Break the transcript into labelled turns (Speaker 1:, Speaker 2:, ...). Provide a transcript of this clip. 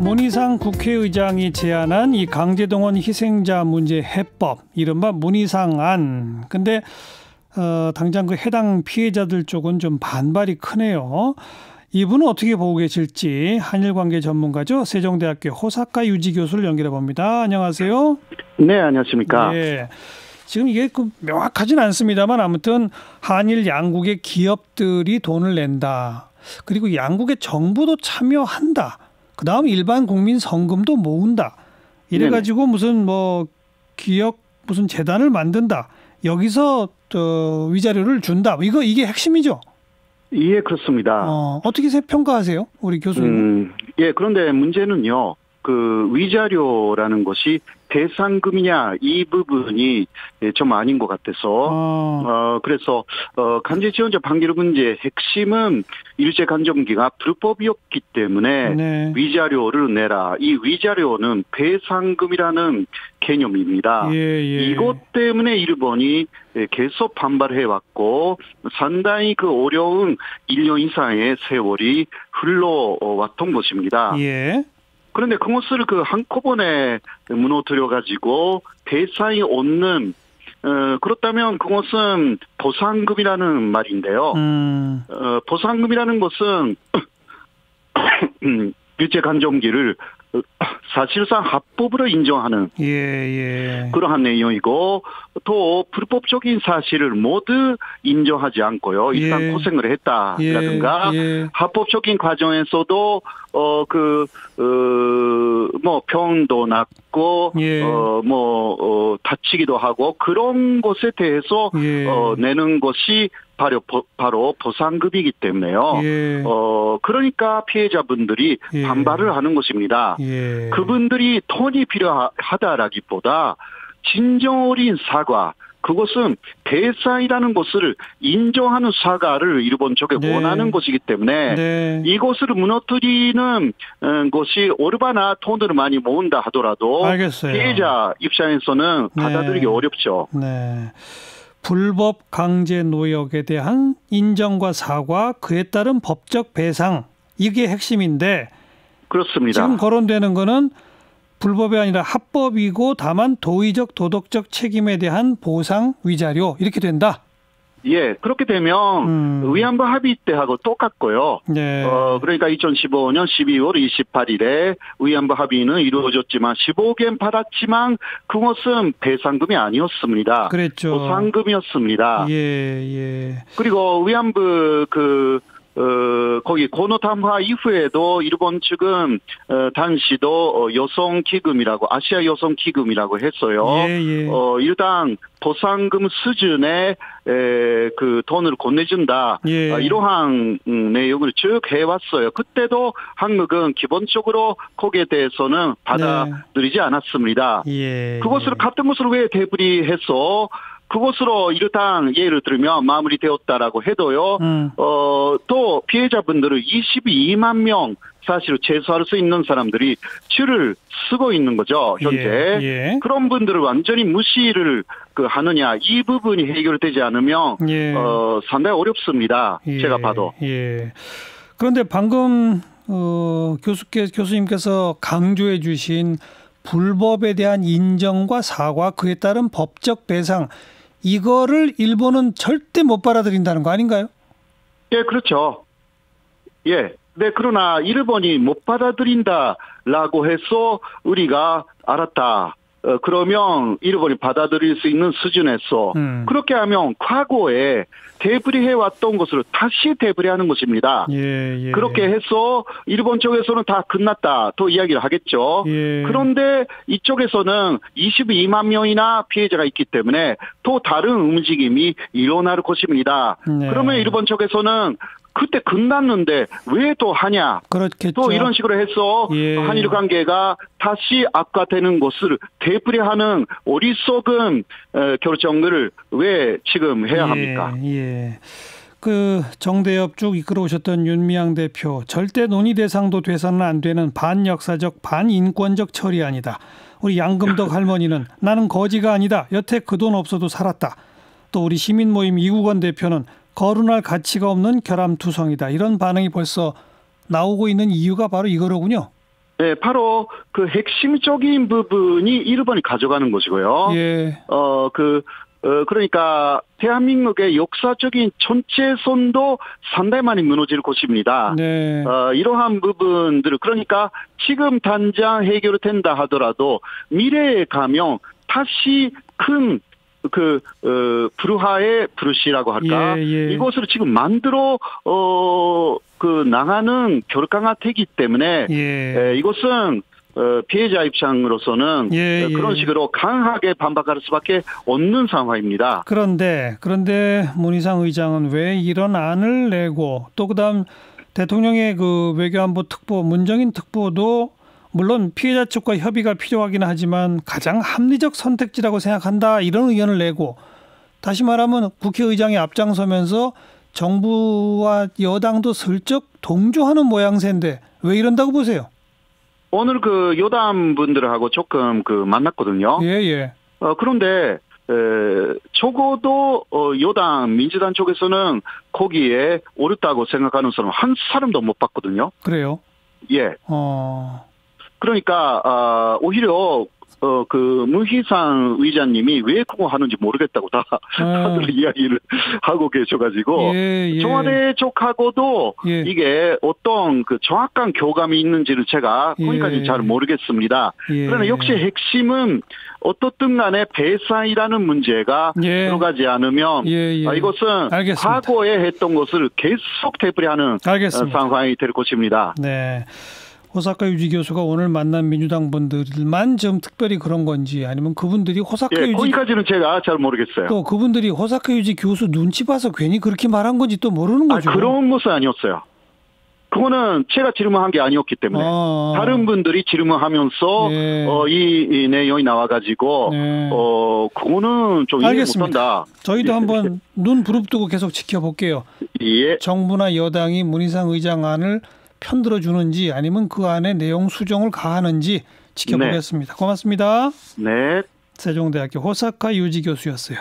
Speaker 1: 문희상 국회의장이 제안한 이 강제동원 희생자 문제 해법, 이른바 문희상안. 근데 당장 그 해당 피해자들 쪽은 좀 반발이 크네요. 이분은 어떻게 보고 계실지 한일 관계 전문가죠. 세종대학교 호사카 유지 교수를 연결해 봅니다. 안녕하세요.
Speaker 2: 네, 안녕하십니까.
Speaker 1: 네. 지금 이게 명확하진 않습니다만 아무튼 한일 양국의 기업들이 돈을 낸다. 그리고 양국의 정부도 참여한다. 그다음 일반 국민 성금도 모은다. 이래가지고 무슨 기업 무슨 재단을 만든다. 여기서 위자료를 준다. 이게 핵심이죠.
Speaker 2: 예, 그렇습니다.
Speaker 1: 어떻게 평가하세요, 우리 교수님?
Speaker 2: 예, 그런데 문제는요. 그 위자료라는 것이 배상금이냐 이 부분이 좀 아닌 것 같아서 그래서 간제 지원자 판결 문제의 핵심은 일제 간접기가 불법이었기 때문에 네. 위자료를 내라. 이 위자료는 배상금이라는 개념입니다. 예. 이것 때문에 일본이 계속 반발해 왔고 상당히 그 어려운 1년 이상의 세월이 흘러왔던 것입니다. 예. 그런데 그것을 한꺼번에 무너뜨려가지고 배상이 없는, 그렇다면 그것은 보상금이라는 말인데요. 보상금이라는 것은, 일제 간접기를 사실상 합법으로 인정하는 그러한 내용이고 또 불법적인 사실을 모두 인정하지 않고요. 일단 고생을 했다라든가 합법적인 과정에서도 병도 났고 다치기도 하고 그런 것에 대해서 내는 것이 바로 보상금이기 때문에요. 그러니까 피해자분들이 반발을 하는 것입니다. 그분들이 돈이 필요하다라기보다 진정 어린 사과, 그것은 배상이라는 것을 인정하는 사과를 일본 쪽에 원하는 것이기 때문에 이것을 무너뜨리는 것이 얼마나 돈을 많이 모은다 하더라도 알겠어요. 피해자 입장에서는 받아들이기 어렵죠.
Speaker 1: 네. 불법 강제 노역에 대한 인정과 사과, 그에 따른 법적 배상, 이게 핵심인데
Speaker 2: 그렇습니다.
Speaker 1: 지금 거론되는 거는 불법이 아니라 합법이고 다만 도의적 도덕적 책임에 대한 보상 위자료 이렇게 된다.
Speaker 2: 예, 그렇게 되면 위안부 합의 때하고 똑같고요. 네. 그러니까 2015년 12월 28일에 위안부 합의는 이루어졌지만 15개는 받았지만 그것은 배상금이 아니었습니다.
Speaker 1: 그랬죠.
Speaker 2: 보상금이었습니다.
Speaker 1: 예.
Speaker 2: 그리고 위안부 거기 고노 담화 이후에도 일본 측은 당시도 여성 기금이라고 아시아 여성 기금이라고 했어요. 일단 보상금 수준의 그 돈을 건네준다. 이러한 내용을 쭉 해왔어요. 그때도 한국은 기본적으로 거기에 대해서는 받아들이지 않았습니다. 그것을 같은 것을 왜 되풀이해서 그것으로 일단 예를 들면 마무리되었다라고 해도요. 또 피해자분들은 22만 명 사실 제소할 수 있는 사람들이 줄을 쓰고 있는 거죠. 현재. 그런 분들을 완전히 무시를 하느냐 이 부분이 해결되지 않으면 상당히 어렵습니다. 제가 봐도.
Speaker 1: 그런데 방금 교수님께서 강조해 주신 불법에 대한 인정과 사과, 그에 따른 법적 배상, 이거를 일본은 절대 못 받아들인다는 거 아닌가요?
Speaker 2: 예, 그렇죠. 예. 네, 그러나 일본이 못 받아들인다라고 해서 우리가 알았다. 그러면 일본이 받아들일 수 있는 수준에서 그렇게 하면 과거에 되풀이해왔던 것을 다시 되풀이하는 것입니다. 그렇게 해서 일본 쪽에서는 다 끝났다 또 이야기를 하겠죠. 그런데 이쪽에서는 22만 명이나 피해자가 있기 때문에 또 다른 움직임이 일어날 것입니다. 그러면 일본 쪽에서는 그때 끝났는데 왜 또 하냐.
Speaker 1: 그렇겠죠.
Speaker 2: 또 이런 식으로 해서 한일 관계가 다시 악화되는 것을 되풀이하는 어리석은 결정을 왜 지금 해야 합니까?
Speaker 1: 그 정대협 쭉 이끌어 오셨던 윤미향 대표, 절대 논의 대상도 돼서는 안 되는 반역사적 반인권적 처리안이다. 우리 양금덕 할머니는 나는 거지가 아니다. 여태 그 돈 없어도 살았다. 또 우리 시민모임 이국원 대표는 거론할 가치가 없는 결함투성이다. 이런 반응이 벌써 나오고 있는 이유가 바로 이거로군요.
Speaker 2: 네, 바로 그 핵심적인 부분이 일본이 가져가는 것이고요.
Speaker 1: 예.
Speaker 2: 그러니까 대한민국의 역사적인 전체선도 상당히 많이 무너질 것입니다.
Speaker 1: 네.
Speaker 2: 이러한 부분들을 그러니까 지금 당장 해결이 된다 하더라도 미래에 가면 다시 큰 불화의 불씨라고 할까?
Speaker 1: 예.
Speaker 2: 이것을 지금 만들어 나가는 결과가 되기 때문에
Speaker 1: 예.
Speaker 2: 이것은 피해자 입장으로서는 그런 식으로 강하게 반박할 수밖에 없는 상황입니다.
Speaker 1: 그런데 문희상 의장은 왜 이런 안을 내고 또 그다음 대통령의 그 외교안보 특보 문정인 특보도 물론 피해자 측과 협의가 필요하긴 하지만 가장 합리적 선택지라고 생각한다 이런 의견을 내고 다시 말하면 국회의장이 앞장서면서 정부와 여당도 슬쩍 동조하는 모양새인데 왜 이런다고 보세요?
Speaker 2: 오늘 그 여당 분들하고 조금 만났거든요.
Speaker 1: 예.
Speaker 2: 그런데 적어도 여당 민주당 쪽에서는 거기에 옳다고 생각하는 사람 한 사람도 못 봤거든요.
Speaker 1: 그래요?
Speaker 2: 예. 그러니까 오히려 문희상 의장님이 왜 그거 하는지 모르겠다고 다들 이야기를 하고 계셔가지고 청와대 쪽하고도 이게 어떤 정확한 교감이 있는지를 제가 거기까지 잘 모르겠습니다. 그러나 역시 핵심은 어떻든 간에 배상이라는 문제가 들어가지 않으면 이것은
Speaker 1: 알겠습니다.
Speaker 2: 과거에 했던 것을 계속 되풀이하는 상황이 될 것입니다.
Speaker 1: 네. 호사카 유지 교수가 오늘 만난 민주당 분들만 좀 특별히 그런 건지 아니면 그분들이 호사카 유지
Speaker 2: 거기까지는 제가 잘 모르겠어요.
Speaker 1: 또 그분들이 호사카 유지 교수 눈치 봐서 괜히 그렇게 말한 건지 또 모르는 거죠.
Speaker 2: 그런 것은 아니었어요. 그거는 제가 질문한 게 아니었기 때문에 다른 분들이 질문하면서 이 내용이 나와가지고 그거는 좀 이해 못한다.
Speaker 1: 저희도 한번 눈 부릅뜨고 계속 지켜볼게요. 정부나 여당이 문희상 의장안을 편들어 주는지 아니면 그 안에 내용 수정을 가하는지 지켜보겠습니다. 고맙습니다.
Speaker 2: 네.
Speaker 1: 세종대학교 호사카 유지 교수였어요.